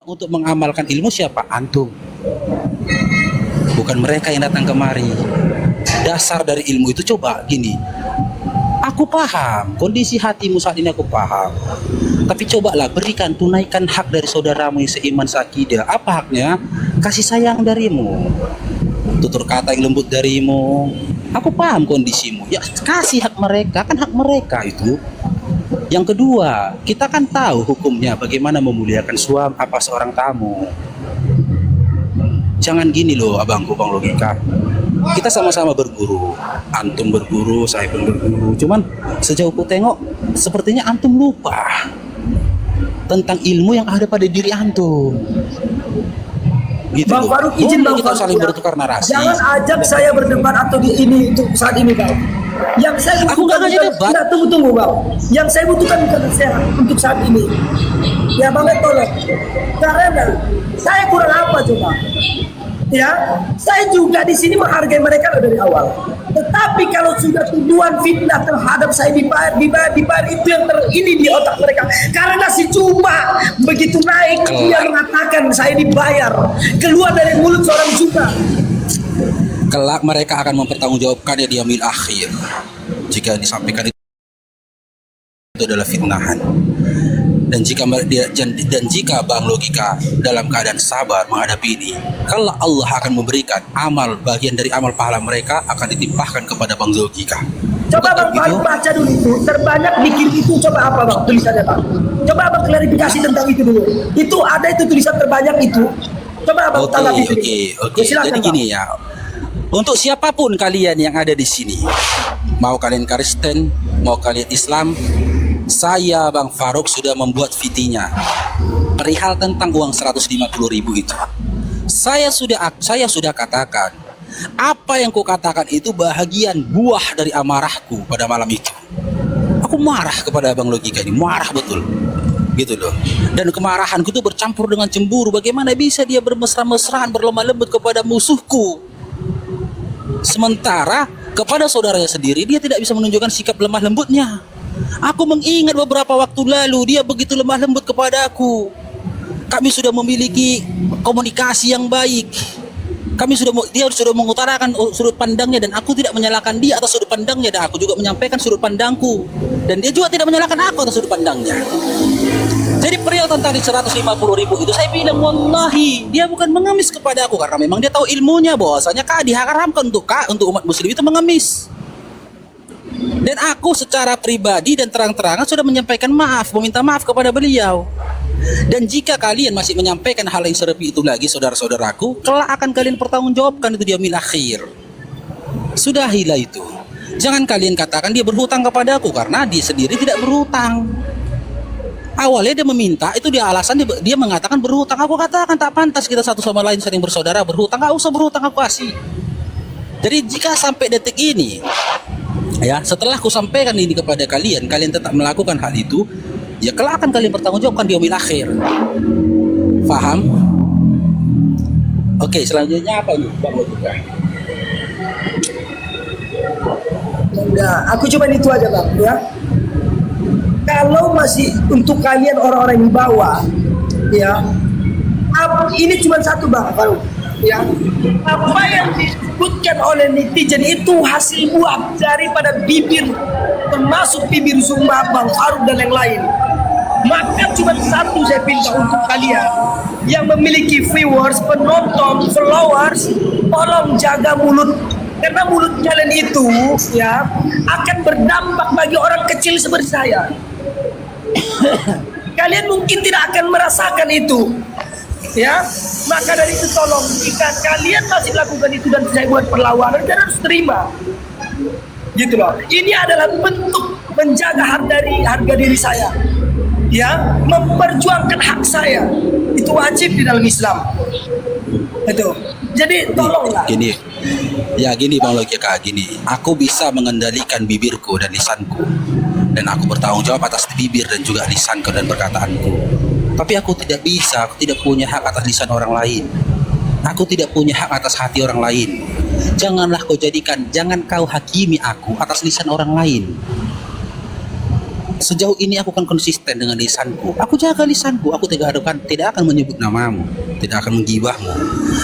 Untuk mengamalkan ilmu siapa? Antum. Bukan mereka yang datang kemari. Dasar dari ilmu itu coba gini. Aku paham, kondisi hatimu saat ini aku paham. Tapi cobalah berikan, tunaikan hak dari saudaramu yang seiman seakidah. Apa haknya? Kasih sayang darimu. Tutur kata yang lembut darimu. Aku paham kondisimu. Ya kasih hak mereka, kan hak mereka itu. Yang kedua, kita kan tahu hukumnya bagaimana memuliakan seorang tamu. Jangan gini loh abangku Bang Logika. Kita sama-sama berguru. Antum berguru, saya pun berguru. Cuman sejauh ku tengok sepertinya antum lupa tentang ilmu yang ada pada diri antum. Gitu Bang Faruk, izin Bang kita Faruk, saling bertukar narasi. jangan ajak saya berdebat atau di ini untuk saat ini Bang. Yang saya Aku butuhkan nggak ngajak debat. Tidak, tunggu Bang. Yang saya butuhkan bukan nasihat untuk saat ini. Ya Bang, tolong. Karena saya kurang apa coba? Ya, saya juga di sini menghargai mereka dari awal. Tetapi kalau sudah tuduhan fitnah terhadap saya dibayar itu yang ini di otak mereka. Karena si cuma begitu naik dia mengatakan saya dibayar keluar dari mulut seorang juga. Kelak mereka akan mempertanggungjawabkannya di yaumil akhir jika disampaikan itu adalah fitnahan. Dan jika Bang Logika dalam keadaan sabar menghadapi ini, kalau Allah akan memberikan bagian dari amal pahala mereka akan ditimpahkan kepada Bang Logika. Coba Bang Faruk baca dulu itu terbanyak bikin itu, coba apa Bang tulisannya Bang? Coba Abang klarifikasi tentang itu dulu. Itu ada itu tulisan terbanyak itu. Coba Abang tanggapi itu. Oke. Jadi gini ya. Untuk siapapun kalian yang ada di sini, mau kalian Kristen, mau kalian Islam, saya Bang Faruk sudah membuat VT-nya perihal tentang uang 150.000 itu. Saya sudah katakan apa yang ku katakan itu bahagian buah dari amarahku pada malam itu. Aku marah kepada Bang Logika ini, marah betul. Gitu loh. Dan kemarahanku itu bercampur dengan cemburu. Bagaimana bisa dia bermesra-mesraan, berlemah lembut kepada musuhku? Sementara kepada saudaranya sendiri dia tidak bisa menunjukkan sikap lemah lembutnya. Aku mengingat beberapa waktu lalu dia begitu lemah lembut kepada aku. Kami sudah memiliki komunikasi yang baik. Dia sudah mengutarakan sudut pandangnya dan aku tidak menyalahkan dia atas sudut pandangnya, dan aku juga menyampaikan sudut pandangku dan dia juga tidak menyalahkan aku atas sudut pandangnya. Jadi perihal tentang 150.000 itu saya bilang wallahi dia bukan mengemis kepada aku karena memang dia tahu ilmunya bahwasanya diharamkan untuk umat muslim itu mengemis. Dan aku secara pribadi dan terang-terangan sudah menyampaikan meminta maaf kepada beliau. Dan jika kalian masih menyampaikan hal yang serupa itu lagi, saudara-saudaraku, kelak akan kalian pertanggungjawabkan itu di yaumil akhir. Sudahilah itu. Jangan kalian katakan dia berhutang kepada aku karena dia sendiri tidak berhutang. Awalnya dia meminta, itu dia alasan dia mengatakan berhutang. Aku katakan tak pantas kita satu sama lain sering bersaudara berhutang. Gak usah berhutang, aku kasih. Jadi jika sampai detik ini, ya setelah aku sampaikan ini kepada kalian tetap melakukan hal itu, ya kelak akan kalian bertanggungjawabkan di yaumil akhir. Faham? Oke, selanjutnya apa ini Bang Logika? Ya, aku cuma itu aja Bang ya. Kalau masih untuk kalian orang-orang di bawah, ya, ini cuma satu Bang Faruk, ya. Apa yang disebutkan oleh netizen itu hasil buah daripada bibir, termasuk bibir Zumba, Bang Faruk dan yang lain. Maka cuma satu saya pinta untuk kalian yang memiliki viewers, penonton, followers, tolong jaga mulut. Karena mulut kalian itu ya akan berdampak bagi orang kecil seperti saya. Kalian mungkin tidak akan merasakan itu, ya. Maka dari itu tolong, jika kalian masih lakukan itu dan saya buat perlawanan, kalian harus terima. Gitu loh. Ini adalah bentuk menjaga harga diri saya, ya, memperjuangkan hak saya. Itu wajib di dalam Islam. Itu. Jadi tolonglah. Gini Bang Logika, gini. Aku bisa mengendalikan bibirku dan lisanku. Dan aku bertanggung jawab atas bibir dan juga lisanku dan perkataanku. Tapi aku tidak bisa, aku tidak punya hak atas lisan orang lain. Aku tidak punya hak atas hati orang lain. Jangan kau hakimi aku atas lisan orang lain. Sejauh ini aku kan konsisten dengan lisanku. Aku jaga lisanku. Aku tidak akan menyebut namamu, tidak akan menggibahmu.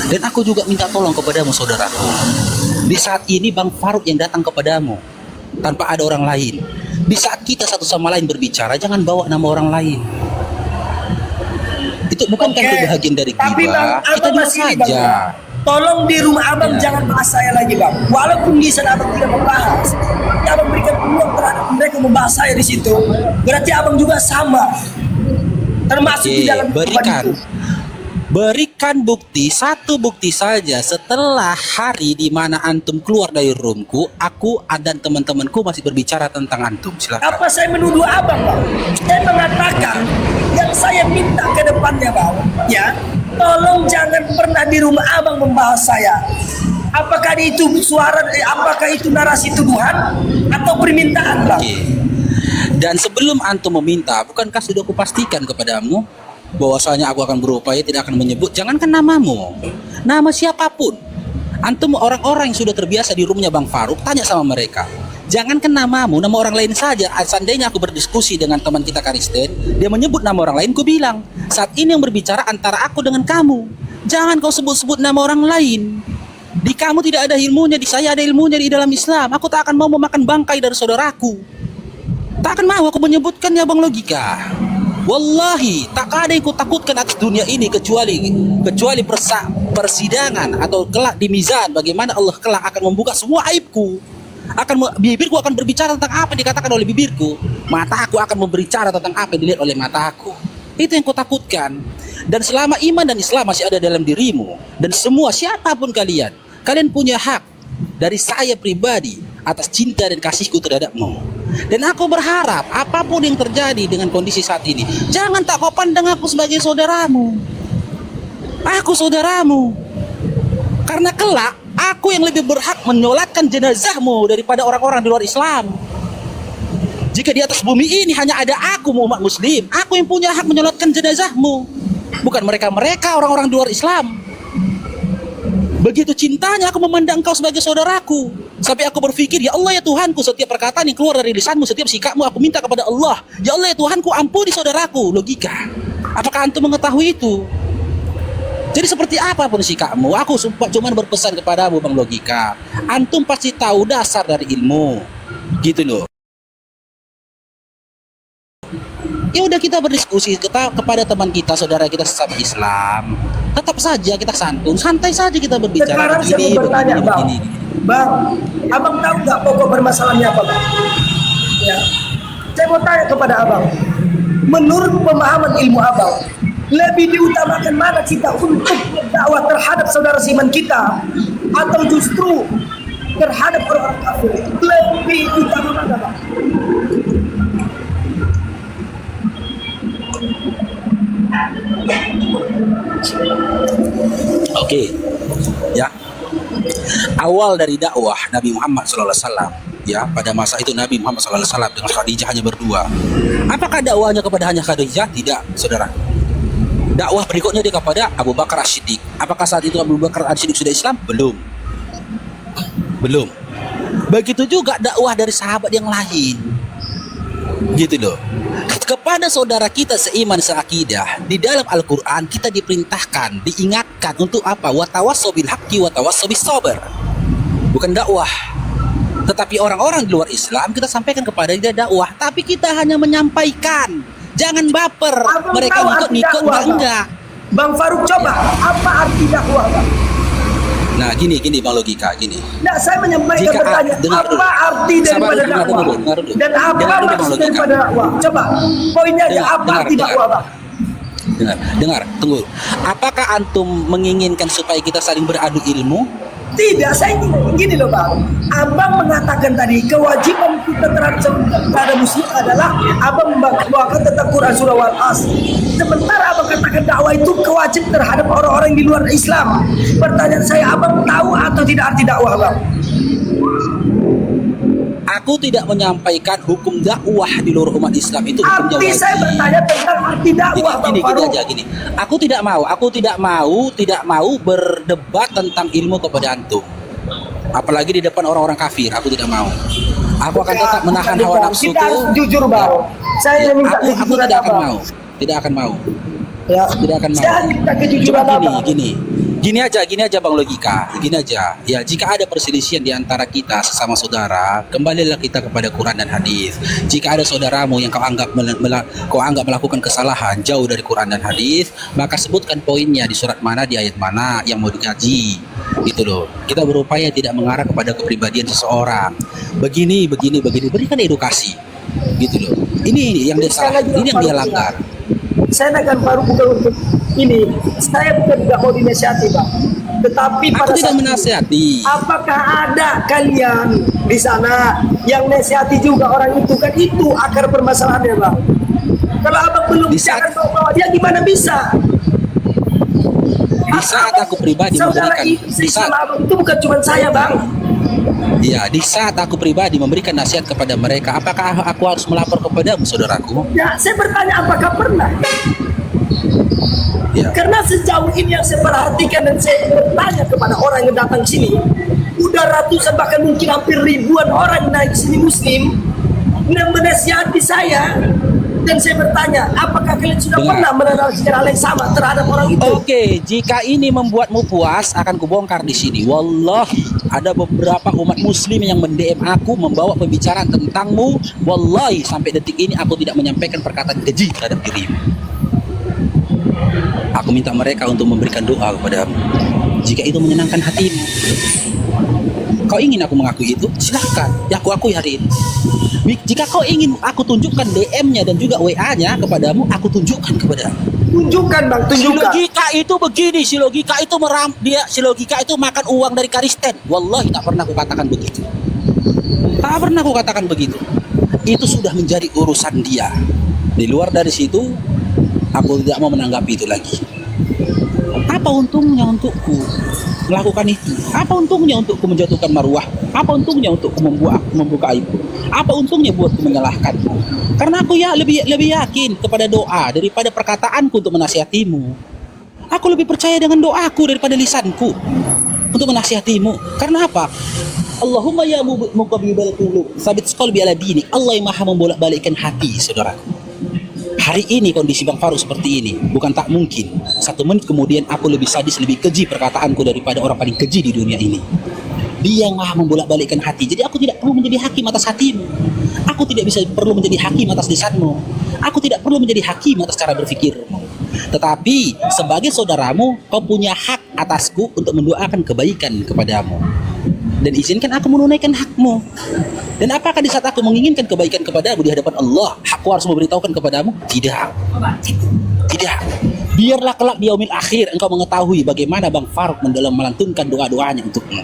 Dan aku juga minta tolong kepadamu, saudaraku. Di saat ini Bang Faruk yang datang kepadamu tanpa ada orang lain. Di saat kita satu sama lain berbicara, jangan bawa nama orang lain. Itu bukan kan kebahagiaan dari Tapi Bang, kita. Kita abang dua masih ini, saja. Bang. Tolong di rumah abang jangan bahas saya lagi, Bang. Walaupun di sana abang tidak membahas, abang berikan peluang terhadap mereka membahas saya di situ. Berarti abang juga sama, termasuk di dalam berikan. itu. Berikan bukti, satu bukti saja. Setelah hari di mana antum keluar dari roomku, aku dan teman-temanku masih berbicara tentang antum. Silakan. Apa saya menuduh abang, Bang? Saya mengatakan yang saya minta ke depannya, Bang, ya, tolong jangan pernah di rumah abang membahas saya. Apakah itu apakah itu narasi tuduhan atau permintaan, Bang? Oke. Dan sebelum antum meminta, bukankah sudah kupastikan kepadamu bahwasanya aku akan berupaya tidak akan menyebut, jangankan namamu, nama siapapun. Antum orang-orang yang sudah terbiasa di rumahnya Bang Faruk, tanya sama mereka. Jangankan namamu, nama orang lain saja. Seandainya aku berdiskusi dengan teman kita Karisten, dia menyebut nama orang lain, ku bilang, saat ini yang berbicara antara aku dengan kamu. Jangan kau sebut-sebut nama orang lain. Di kamu tidak ada ilmunya, di saya ada ilmunya di dalam Islam. Aku tak akan mau memakan bangkai dari saudaraku. Tak akan mau aku menyebutkannya, Bang Logika. Wallahi, tak ada yang kutakutkan atas dunia ini kecuali persidangan atau kelak di mizan, bagaimana Allah kelak akan membuka semua aibku. Bibirku akan berbicara tentang apa yang dikatakan oleh bibirku. Mataku akan berbicara tentang apa yang dilihat oleh mataku. Itu yang kutakutkan. Dan selama iman dan Islam masih ada dalam dirimu, dan semua siapapun kalian punya hak dari saya pribadi atas cinta dan kasihku terhadapmu. Dan aku berharap apapun yang terjadi dengan kondisi saat ini, jangan tak kau pandang aku sebagai saudaramu. Aku saudaramu. Karena kelak aku yang lebih berhak menyolatkan jenazahmu daripada orang-orang di luar Islam. Jika di atas bumi ini hanya ada aku umat muslim, aku yang punya hak menyolatkan jenazahmu, bukan mereka-mereka orang-orang di luar Islam. Begitu cintanya aku memandang engkau sebagai saudaraku, sampai aku berpikir, ya Allah ya Tuhanku, setiap perkataan yang keluar dari lisanmu, setiap sikapmu, aku minta kepada Allah, ya Allah ya Tuhanku, ampuni saudaraku. Logika. Apakah antum mengetahui itu? Jadi seperti apapun sikapmu, aku cuma berpesan kepadamu, Bang Logika. Antum pasti tahu dasar dari ilmu. Gitu loh. Ya udah, kita berdiskusi kepada teman kita, saudara kita sesama Islam. Tetap saja kita santun, santai saja kita berbicara. Sekarang saya mau bertanya, Bang. Bang, abang tahu nggak pokok permasalahannya apa, Bang? Ya, saya mau tanya kepada abang. Menurut pemahaman ilmu abang, lebih diutamakan mana kita untuk berdakwah terhadap saudara seiman kita, atau justru terhadap orang kafir? Lebih utama mana, Bang? Oke, ya. Awal dari dakwah Nabi Muhammad SAW, ya, pada masa itu Nabi Muhammad SAW dengan Khadijah hanya berdua. Apakah dakwahnya kepada hanya Khadijah? Tidak, saudara. Dakwah berikutnya dia kepada Abu Bakar As-Siddiq. Apakah saat itu Abu Bakar As-Siddiq sudah Islam? Belum. Begitu juga dakwah dari sahabat yang lain. Gitu loh. Kepada saudara kita seiman seakidah, di dalam Al-Quran kita diperintahkan, diingatkan untuk apa? Watawassaw bil haqqi watawassaw bis sabr. Bukan dakwah. Tetapi orang-orang di luar Islam kita sampaikan kepada dia dakwah, tapi kita hanya menyampaikan. Jangan baper. Abang Mereka ngikut enggak. Bang Faruk, coba apa arti dakwah, Bang? Nah, gini Bang Logika, gini. Nah, saya menyampaikan pertanyaan, apa arti daripada dakwah? Dan apa maksud daripada dakwah? Coba, poinnya aja, apa arti dakwah, Bang? Dengar, tunggu. Apakah antum menginginkan supaya kita saling beradu ilmu? Tidak, saya gini loh, Bang. Abang mengatakan tadi kewajiban kita terhadap muslim adalah abang membawakan tentang Quran surah Wal Asr. Sementara abang katakan dakwah itu kewajiban terhadap orang-orang di luar Islam. Pertanyaan saya, abang tahu atau tidak arti dakwah, Bang? Aku tidak menyampaikan hukum dakwah di luar umat Islam itu hukumnya Arti wajib. saya bertanya tentang arti dakwah, Bang Faruk. Gini. Aku tidak mau berdebat tentang ilmu kepada antum. Apalagi di depan orang-orang kafir, aku tidak mau. Aku akan tetap menahan hawa nafsuku. Kita harus jujur bang. Saya minta Aku kejujuran tidak akan Abang. mau. Tidak akan mau. Ya. Tidak akan mau. Saya minta kejujuran Cuma Abang. gini aja Bang Logika, gini aja. Ya, jika ada perselisihan di antara kita sesama saudara, kembalilah kita kepada Quran dan hadis. Jika ada saudaramu yang kau anggap melakukan kesalahan jauh dari Quran dan hadis, maka sebutkan poinnya di surat mana, di ayat mana yang mau dikaji. Gitu loh. Kita berupaya tidak mengarah kepada kepribadian seseorang. Begini, berikan edukasi. Gitu loh. Ini yang dia salah, ini yang dia langgar. Saya akan baru bukan untuk ini. Saya bukan tidak mau dinasihati bang. Tetapi Aku pada tidak saat menasihati. apakah ada kalian di sana yang nasihati juga orang itu? Kan itu akar permasalahannya bang. Kalau abang belum Di bisa saat- bawa dia gimana bisa? Di saat aku pribadi Saudara memberikan, istri di saat, sama abang itu bukan cuma saya bang. ya, di saat aku pribadi memberikan nasihat kepada mereka, apakah aku harus melapor kepadamu, saudaraku? Ya saya bertanya apakah pernah? Ya. Karena sejauh ini yang saya perhatikan dan saya bertanya kepada orang yang datang sini, udah ratusan bahkan mungkin hampir ribuan orang naik sini muslim yang menasihati saya, dan saya bertanya apakah kalian sudah Dengar. pernah menanamkan hal yang sama terhadap orang itu? Oke, jika ini membuatmu puas, akan kubongkar di sini. Wallahi, ada beberapa umat muslim yang mendm aku membawa pembicaraan tentangmu. Wallahi, sampai detik ini aku tidak menyampaikan perkataan keji terhadap dirimu. Aku minta mereka untuk memberikan doa kepadamu. Jika itu menyenangkan hatimu, kau ingin aku mengakui itu, silahkan. Ya, aku akui hari ini. Jika kau ingin aku tunjukkan DM-nya dan juga WA-nya kepadamu, aku tunjukkan kepadamu. Tunjukkan bang, Si tunjukkan. logika itu begini, si logika itu makan uang dari Karisten. Wallahi tak pernah aku katakan begitu. Tak pernah aku katakan begitu. Itu sudah menjadi urusan dia. Di luar dari situ, aku tidak mau menanggapi itu lagi. Apa untungnya untukku melakukan itu? Apa untungnya untukku menjatuhkan marwah? Apa untungnya untukku membuka aibku? Apa untungnya buatku menyalahkanmu? Karena aku ya lebih yakin kepada doa daripada perkataanku untuk menasihatimu. Aku lebih percaya dengan doaku daripada lisanku untuk menasihatimu. Karena apa? Allahumma ya muqallibal qulub, tsabit qalbi ala dinik. Allah yang maha membolak-balikkan hati, saudaraku. Hari ini kondisi Bang Faruk seperti ini, bukan tak mungkin 1 menit kemudian aku lebih sadis, lebih keji perkataanku daripada orang paling keji di dunia ini. Dia yang maha membolak-balikkan hati. Jadi aku tidak perlu menjadi hakim atas hatimu. Aku tidak perlu menjadi hakim atas lisanmu. Aku tidak perlu menjadi hakim atas cara berpikirmu. Tetapi sebagai saudaramu, kau punya hak atasku untuk mendoakan kebaikan kepadamu. Dan izinkan aku menunaikan hakmu. Dan apakah di saat aku menginginkan kebaikan kepadamu di hadapan Allah, aku harus memberitahukan kepadamu? Tidak. Tidak. Biarlah kelak di yaumil akhir engkau mengetahui bagaimana Bang Faruk melantunkan doa-doanya untukmu.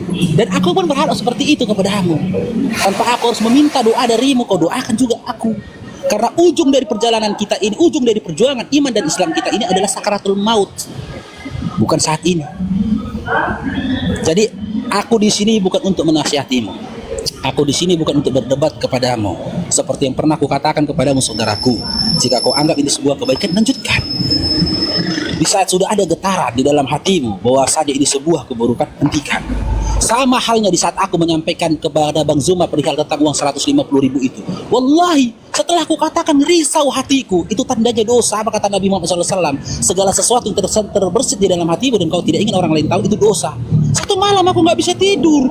Dan aku pun berharap seperti itu kepadamu. Tanpa aku harus meminta doa darimu, kau doakan juga aku. Karena ujung dari perjalanan kita ini, ujung dari perjuangan iman dan Islam kita ini adalah sakaratul maut. Bukan saat ini. Jadi aku di sini bukan untuk menasihatimu. Aku di sini bukan untuk berdebat kepadamu. Seperti yang pernah aku katakan kepadamu, saudaraku. Jika kau anggap ini sebuah kebaikan, lanjutkan. Di saat sudah ada getaran di dalam hatimu bahwa saja ini sebuah keburukan, hentikan. Sama halnya di saat aku menyampaikan kepada Bang Zuma perihal tentang uang 150.000 itu. Wallahi, setelah aku katakan risau hatiku, itu tandanya dosa. Apa kata Nabi Muhammad SAW? Segala sesuatu yang terbersit di dalam hatimu dan kau tidak ingin orang lain tahu, itu dosa. Satu malam aku nggak bisa tidur.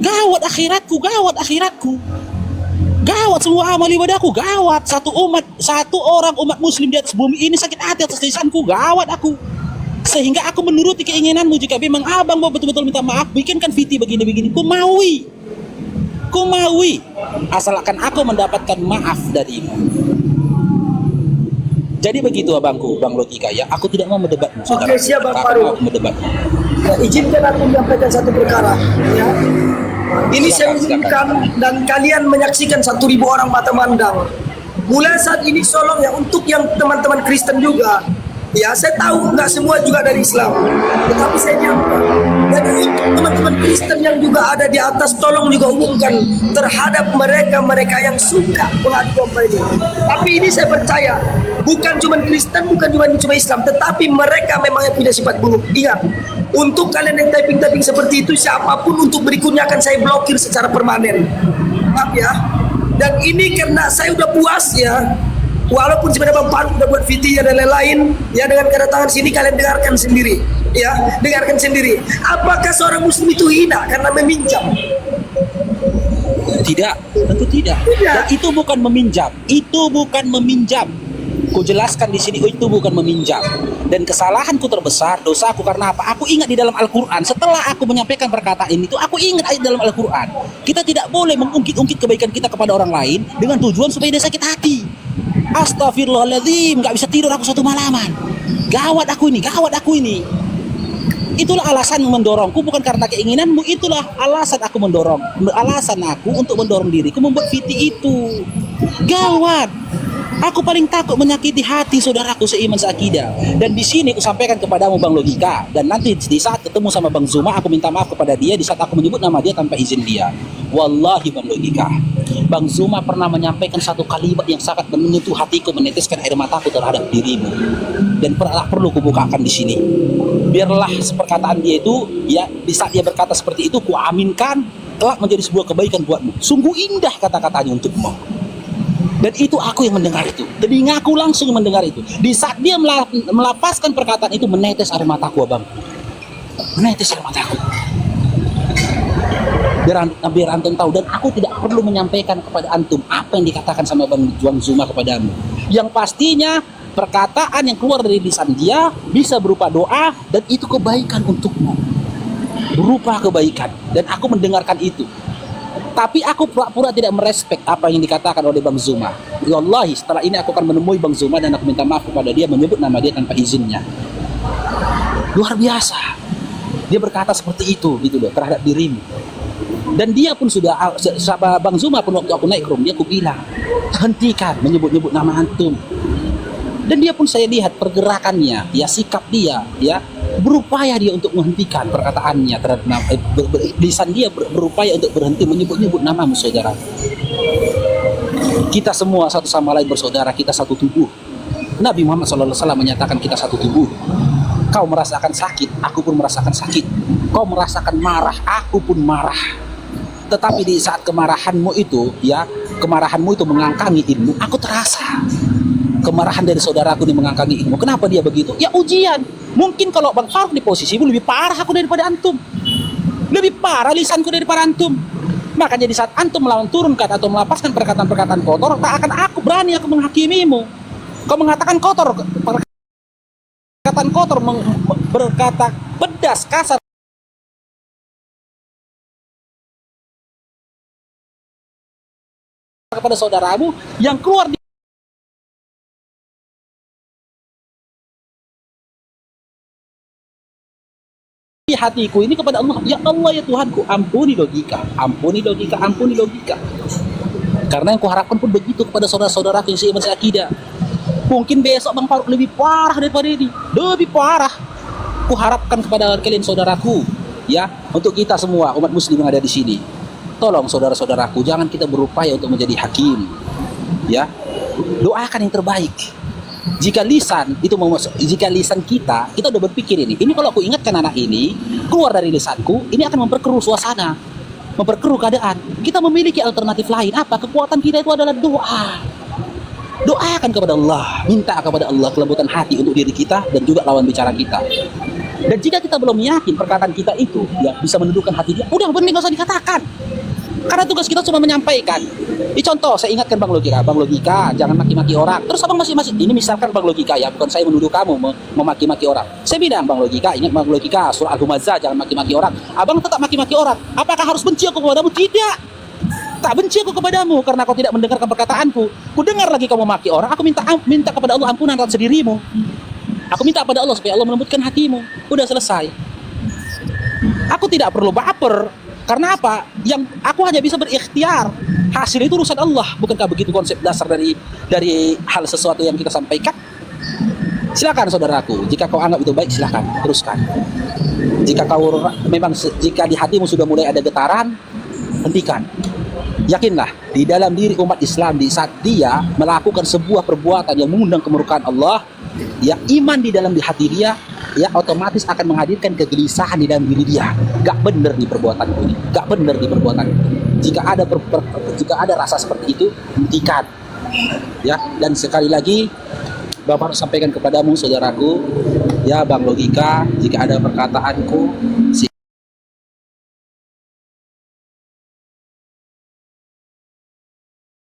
Gawat akhiratku, gawat akhiratku. Gawat semua amal ibadahku, gawat. Satu orang umat muslim di atas bumi ini sakit hati atas lisanku, gawat aku. Sehingga aku menuruti keinginanmu. Jika memang abang mau betul-betul minta maaf, bikinkan VT begini-begini, ku maui. Asalkan aku mendapatkan maaf darimu. Jadi begitu abangku, Bang Logika ya. Aku tidak mau mendebatmu, saudara. Oke, siap, Bang Tak Faruk. mau aku mendebatmu. Ya, izinkan aku menyampaikan satu perkara. Ya. Ini saya inginkan dan kalian menyaksikan 1.000 orang mata mandang. Mulai saat ini, tolong ya, untuk yang teman-teman Kristen juga, Ya, saya tahu nggak semua juga dari Islam, tetapi saya nyampe. Dan untuk teman-teman Kristen yang juga ada di atas, tolong juga umumkan terhadap mereka yang suka pengaduan ini. Tapi ini saya percaya, bukan cuma Kristen, bukan cuma Islam, tetapi mereka memang yang punya sifat buruk. Ingat, untuk kalian yang typing seperti itu, siapapun untuk berikutnya akan saya blokir secara permanen. Maaf ya. Dan ini karena saya udah puas ya. Walaupun sebenarnya Bang Faruk udah buat VT dan lain-lain, ya dengan kedatangan sini kalian dengarkan sendiri, ya dengarkan sendiri. Apakah seorang Muslim itu hina karena meminjam? Tidak, tentu tidak. Dan itu bukan meminjam, itu bukan meminjam. Ku jelaskan di sini, itu bukan meminjam. Dan kesalahanku terbesar, dosaku karena apa? Aku ingat di dalam Al-Quran, setelah aku menyampaikan perkataan itu, aku ingat ayat dalam Al-Quran. Kita tidak boleh mengungkit-ungkit kebaikan kita kepada orang lain dengan tujuan supaya dia sakit hati. Astagfirullahaladzim, gak bisa tidur aku satu malaman. Gawat aku ini. Itulah alasan mendorongku, bukan karena keinginanmu. Itulah alasan aku mendorong. Alasan aku untuk mendorong diriku membuat VT itu. Gawat. Aku paling takut menyakiti hati saudaraku seiman seakidah. Dan di sini aku sampaikan kepadamu Bang Logika. Dan nanti di saat ketemu sama Bang Zuma, aku minta maaf kepada dia di saat aku menyebut nama dia tanpa izin dia. Wallahi Bang Logika, Bang Zuma pernah menyampaikan satu kalimat yang sangat menyentuh hatiku, meneteskan air mataku terhadap dirimu. Dan perlu kubukakan di sini. Biarlah perkataan dia itu, ya di saat dia berkata seperti itu, ku aminkan telah menjadi sebuah kebaikan buatmu. Sungguh indah kata-katanya untukmu. Dan itu aku yang mendengar itu. Telingaku langsung mendengar itu. Di saat dia melapaskan perkataan itu, menetes air mataku, abang. Menetes air mataku. Biar antum tahu. Dan aku tidak perlu menyampaikan kepada antum apa yang dikatakan sama Bang Juang Zuma kepadamu. Yang pastinya perkataan yang keluar dari lisan dia bisa berupa doa, dan itu kebaikan untukmu. Berupa kebaikan. Dan aku mendengarkan itu. Tapi aku pura-pura tidak merespek apa yang dikatakan oleh Bang Zuma. Wallahi setelah ini aku akan menemui Bang Zuma dan aku minta maaf kepada dia, menyebut nama dia tanpa izinnya. Luar biasa. Dia berkata seperti itu gitu loh terhadap dirimu. Dan dia pun sudah, Bang Zuma pun waktu aku naik ke room dia, aku bilang, hentikan menyebut-nyebut nama antum. Dan dia pun saya lihat pergerakannya, ya sikap dia, ya berupaya dia untuk menghentikan perkataannya terhadap lisan dia berupaya untuk berhenti menyebut-nyebut namamu saudara. Kita semua satu sama lain bersaudara, kita satu tubuh. Nabi Muhammad SAW menyatakan kita satu tubuh. Kau merasakan sakit, aku pun merasakan sakit. Kau merasakan marah, aku pun marah. Tetapi di saat kemarahanmu itu, ya kemarahanmu itu mengangkangi ilmu, aku terasa kemarahan dari saudaraku ini mengangkangi ilmu. Kenapa dia begitu? Ya ujian. Mungkin kalau Bang Faruk di posisimu lebih parah aku daripada antum. Lebih parah lisanku daripada antum. Makanya di saat antum melawan turunkan atau melapaskan perkataan-perkataan kotor, tak akan aku berani aku menghakimimu. Kau mengatakan kotor, perkataan kotor, berkata pedas, kasar kepada saudaramu yang keluar di hatiku ini kepada Allah. Ya Allah ya Tuhanku, ampuni logika, ampuni logika, ampuni logika. Karena yang kuharapkan pun begitu kepada saudara-saudara yang seiman seakidah. Mungkin besok Bang Faruk lebih parah daripada ini, lebih parah. Kuharapkan kepada kalian saudaraku, ya, untuk kita semua umat muslim yang ada di sini. Tolong saudara-saudaraku, jangan kita berupaya untuk menjadi hakim, ya. Doakan yang terbaik. Jika lisan kita udah berpikir ini kalau aku ingatkan anak ini keluar dari lisanku, ini akan memperkeruh suasana, memperkeruh keadaan. Kita memiliki alternatif lain. Apa? Kekuatan kita itu adalah doa. Doakan kepada Allah, minta kepada Allah kelembutan hati untuk diri kita dan juga lawan bicara kita. Dan jika kita belum yakin perkataan kita itu ya bisa menundukkan hati dia, udah benar, nggak usah dikatakan. Karena tugas kita cuma menyampaikan. Ini contoh, saya ingatkan Bang Logika, jangan maki-maki orang. Terus abang masih ini misalkan Bang Logika, ya bukan saya menuduh kamu memaki-maki orang. Saya bilang Bang Logika, ingat Bang Logika, surah Al-Humazah, jangan maki-maki orang. Abang tetap maki-maki orang. Apakah harus benci aku kepadamu? Tidak. Tak benci aku kepadamu karena kau tidak mendengarkan perkataanku. Ku dengar lagi kau memaki orang, aku minta kepada Allah ampunan atas dirimu. Aku minta kepada Allah supaya Allah melembutkan hatimu. Udah selesai. Aku tidak perlu baper. Karena apa? Yang aku hanya bisa berikhtiar. Hasil itu urusan Allah. Bukankah begitu konsep dasar dari hal sesuatu yang kita sampaikan? Silakan saudaraku, jika kau anggap itu baik silakan teruskan. Jika jika di hatimu sudah mulai ada getaran, hentikan. Yakinlah di dalam diri umat Islam di saat dia melakukan sebuah perbuatan yang mengundang kemurkaan Allah, ya iman di dalam di hati dia, ya otomatis akan menghadirkan kegelisahan di dalam diri dia. Gak bener di perbuatan ini, gak bener di perbuatan ini. Jika ada rasa seperti itu, hentikan. Ya, dan sekali lagi Bapak harus sampaikan kepadamu saudaraku, ya Bang Logika, jika ada perkataanku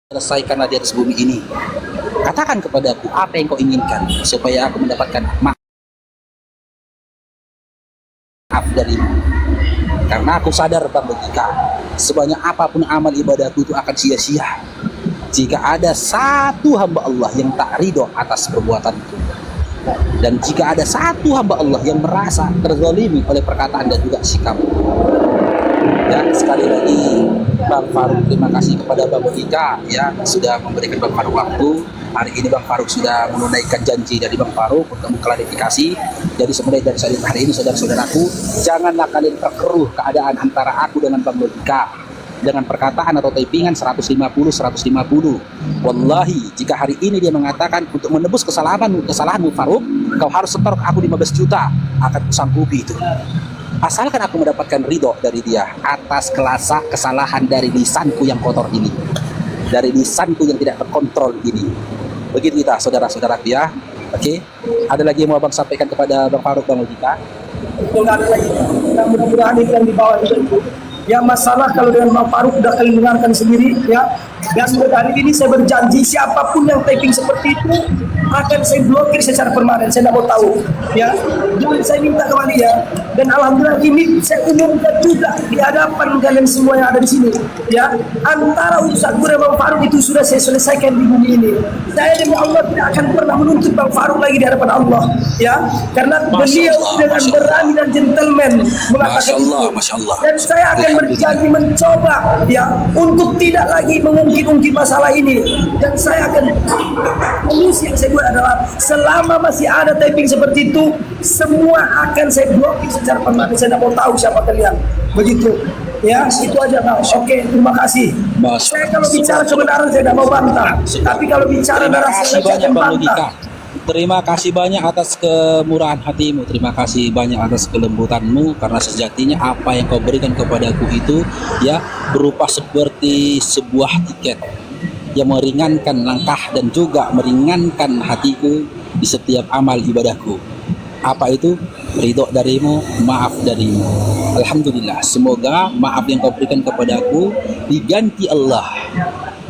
selesaikanlah di atas bumi ini. Katakan kepadaku apa yang kau inginkan supaya aku mendapatkan maaf darimu. Karena aku sadar Bang Logika, sebanyak apapun amal ibadahku itu akan sia-sia jika ada satu hamba Allah yang tak ridho atas perbuatanku, dan jika ada satu hamba Allah yang merasa terzalimi oleh perkataan dan juga sikap. Dan sekali lagi Bang Faruk, terima kasih kepada Bang Logika ya sudah memberikan Bang Faruk waktu. Hari ini Bang Faruk sudah menunaikan janji dari Bang Faruk untuk mengklarifikasi. Jadi sebenarnya dari saat hari ini saudara-saudaraku, janganlah kalian perkeruh keadaan antara aku dengan Bang Logika dengan perkataan atau typingan 150. Wallahi, jika hari ini dia mengatakan untuk menebus kesalahanmu Faruk, kau harus setor ke aku 15 juta, akan kusanggupi itu. Asalkan aku mendapatkan ridho dari dia atas kesalahan dari lisanku yang kotor ini, dari lisanku yang tidak terkontrol ini. Begitu kita saudara-saudaraku ya. Oke, ada lagi yang mau Abang sampaikan kepada Bang Faruk, Bang Logika? Tidak ada lagi. Mudah-mudahan itu yang dibawa itu. Ya masalah kalau dengan Bang Faruk udah kalian dengarkan sendiri ya. Dan mulai hari ini saya berjanji siapapun yang typing seperti itu akan saya blokir secara permanen. Saya tidak mau tahu ya. Dan saya minta kepada dia. Dan alhamdulillah ini saya umumkan juga di hadapan kalian semua yang ada di sini ya. Antara urusan gue dan Bang Faruk itu sudah saya selesaikan di bumi ini. Saya demi Allah tidak akan pernah menuntut Bang Faruk lagi di hadapan Allah ya. Karena beliau dengan berani dan gentleman mengatakan itu. Dan saya akan berjanji mencoba ya untuk tidak lagi mengungkit-ungkit masalah ini. Dan saya akan solusi yang saya buat adalah selama masih ada typing seperti itu, semua akan saya blokir secara permanen. Saya tidak mau tahu siapa kalian. Begitu ya, itu aja Bang. Oke, terima kasih. Saya kalau bicara kebenaran saya tidak mau bantah, tapi kalau bicara darah saya akan bantah. Terima kasih banyak atas kemurahan hatimu, terima kasih banyak atas kelembutanmu, karena sejatinya apa yang kau berikan kepadaku itu ya berupa seperti sebuah tiket yang meringankan langkah dan juga meringankan hatiku di setiap amal ibadahku. Apa itu? Ridho darimu, maaf darimu. Alhamdulillah, semoga maaf yang kau berikan kepadaku diganti Allah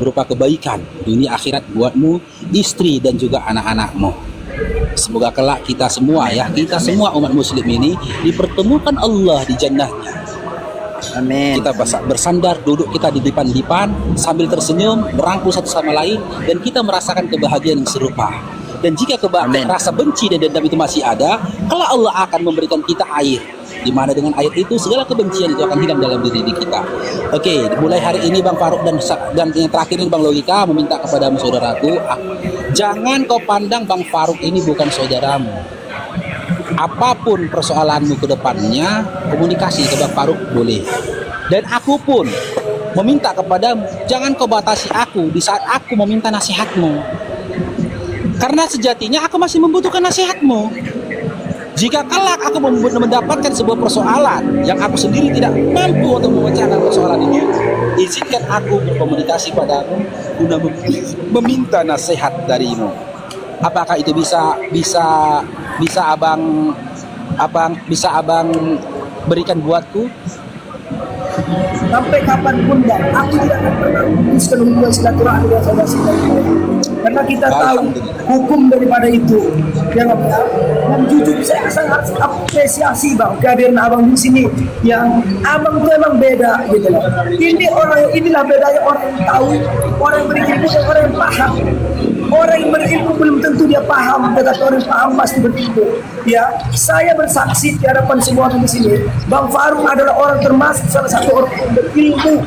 berupa kebaikan dunia akhirat buatmu, istri dan juga anak-anakmu. Semoga kelak kita semua umat muslim ini dipertemukan Allah di jannahnya. Amin. Kita bersandar, duduk kita di depan-depan sambil tersenyum, merangkul satu sama lain, dan kita merasakan kebahagiaan yang serupa. Dan jika rasa benci dan dendam itu masih ada, kelak Allah akan memberikan kita air, di mana dengan air itu segala kebencian itu akan hilang dalam diri kita. Oke, mulai hari ini Bang Faruk dan yang terakhir ini Bang Logika meminta kepadamu saudaraku, jangan kau pandang Bang Faruk ini bukan saudaramu. Apapun persoalanmu ke depannya, komunikasi ke Bang Faruk boleh. Dan aku pun meminta kepadamu, jangan kau batasi aku di saat aku meminta nasihatmu. Karena sejatinya aku masih membutuhkan nasihatmu. Jika kelak aku mendapatkan sebuah persoalan yang aku sendiri tidak mampu untuk memecahkan persoalan itu, izinkan aku berkomunikasi padamu guna meminta nasihat darimu. Apakah itu bisa abang berikan buatku? Sampai kapanpun Bang, aku tidak akan pernah memutuskan hubungan silaturahmi dengan saudara-saudara. Karena kita tahu hukum daripada itu. Yang dan jujur saya sangat apresiasi Bang kehadiran abang di sini. Yang abang itu emang beda gitu loh. Inilah bedanya orang yang tahu, orang yang berilmu dan orang yang paham. Orang yang berilmu belum tentu dia paham, tetapi orang yang paham pasti berilmu. Ya, saya bersaksi di hadapan semua di sini, Bang Faruk adalah orang termasuk salah satu orang yang berilmu,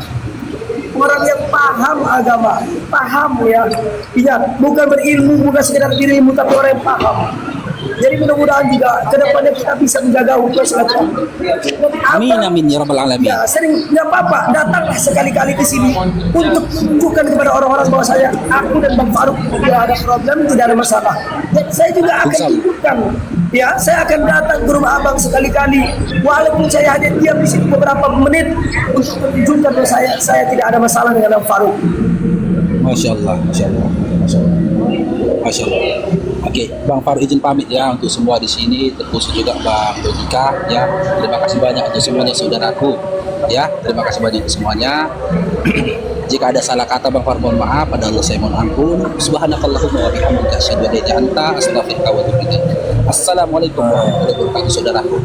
orang yang paham agama, paham ya. Iya, bukan berilmu, bukan sekedar berilmu, tapi orang yang paham. Jadi mudah-mudahan juga ke depannya kita bisa menjaga hubungan silaturahmi. Amin amin ya rabbal alamin. Ya, sering nggak apa-apa, datanglah sekali-kali ke sini untuk menunjukkan kepada orang-orang bahwa aku dan Bang Faruk tidak ada problem, tidak ada masalah. Dan saya juga akan tunjukkan, ya, saya akan datang ke rumah abang sekali-kali, walaupun saya hanya diam di sini beberapa menit untuk menunjukkan bahwa saya tidak ada masalah dengan Bang Faruk. Masya Allah, Masya Allah, Masya Allah, Masya Allah. Oke, Bang Faruk izin pamit ya untuk semua di sini, terkhusus juga Bang Dodika ya. Terima kasih banyak untuk semuanya saudaraku ya. Terima kasih banyak untuk semuanya. Jika ada salah kata Bang Faruk mohon maaf, pada Allah saya mohon ampun. Subhanakallahumma wa bihamdika asyhadu an la ilaha illa anta astaghfiruka wa atubu ilaik. Assalamualaikum warahmatullahi wabarakatuh saudaraku.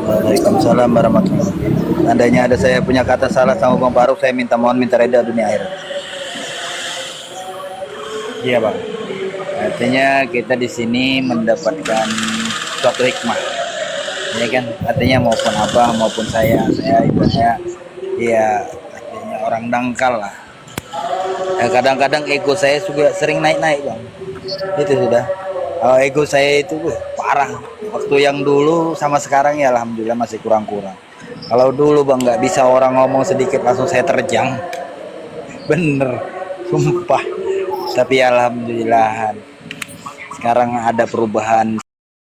Waalaikumsalam warahmatullahi wabarakatuh. Andainya ada saya punya kata salah sama Bang Faruk, saya mohon minta reda dunia akhirat. Iya Bang. Artinya kita di sini mendapatkan suatu hikmah. Ya kan? Artinya maupun abah maupun saya ibaratnya ya artinya orang dangkal lah. Ya, kadang-kadang ego saya juga sering naik-naik Bang. Itu sudah. Ego saya itu parah. Waktu yang dulu sama sekarang ya alhamdulillah masih kurang-kurang. Kalau dulu Bang nggak bisa orang ngomong sedikit langsung saya terjang. Bener, sumpah. Tapi alhamdulillah sekarang ada perubahan.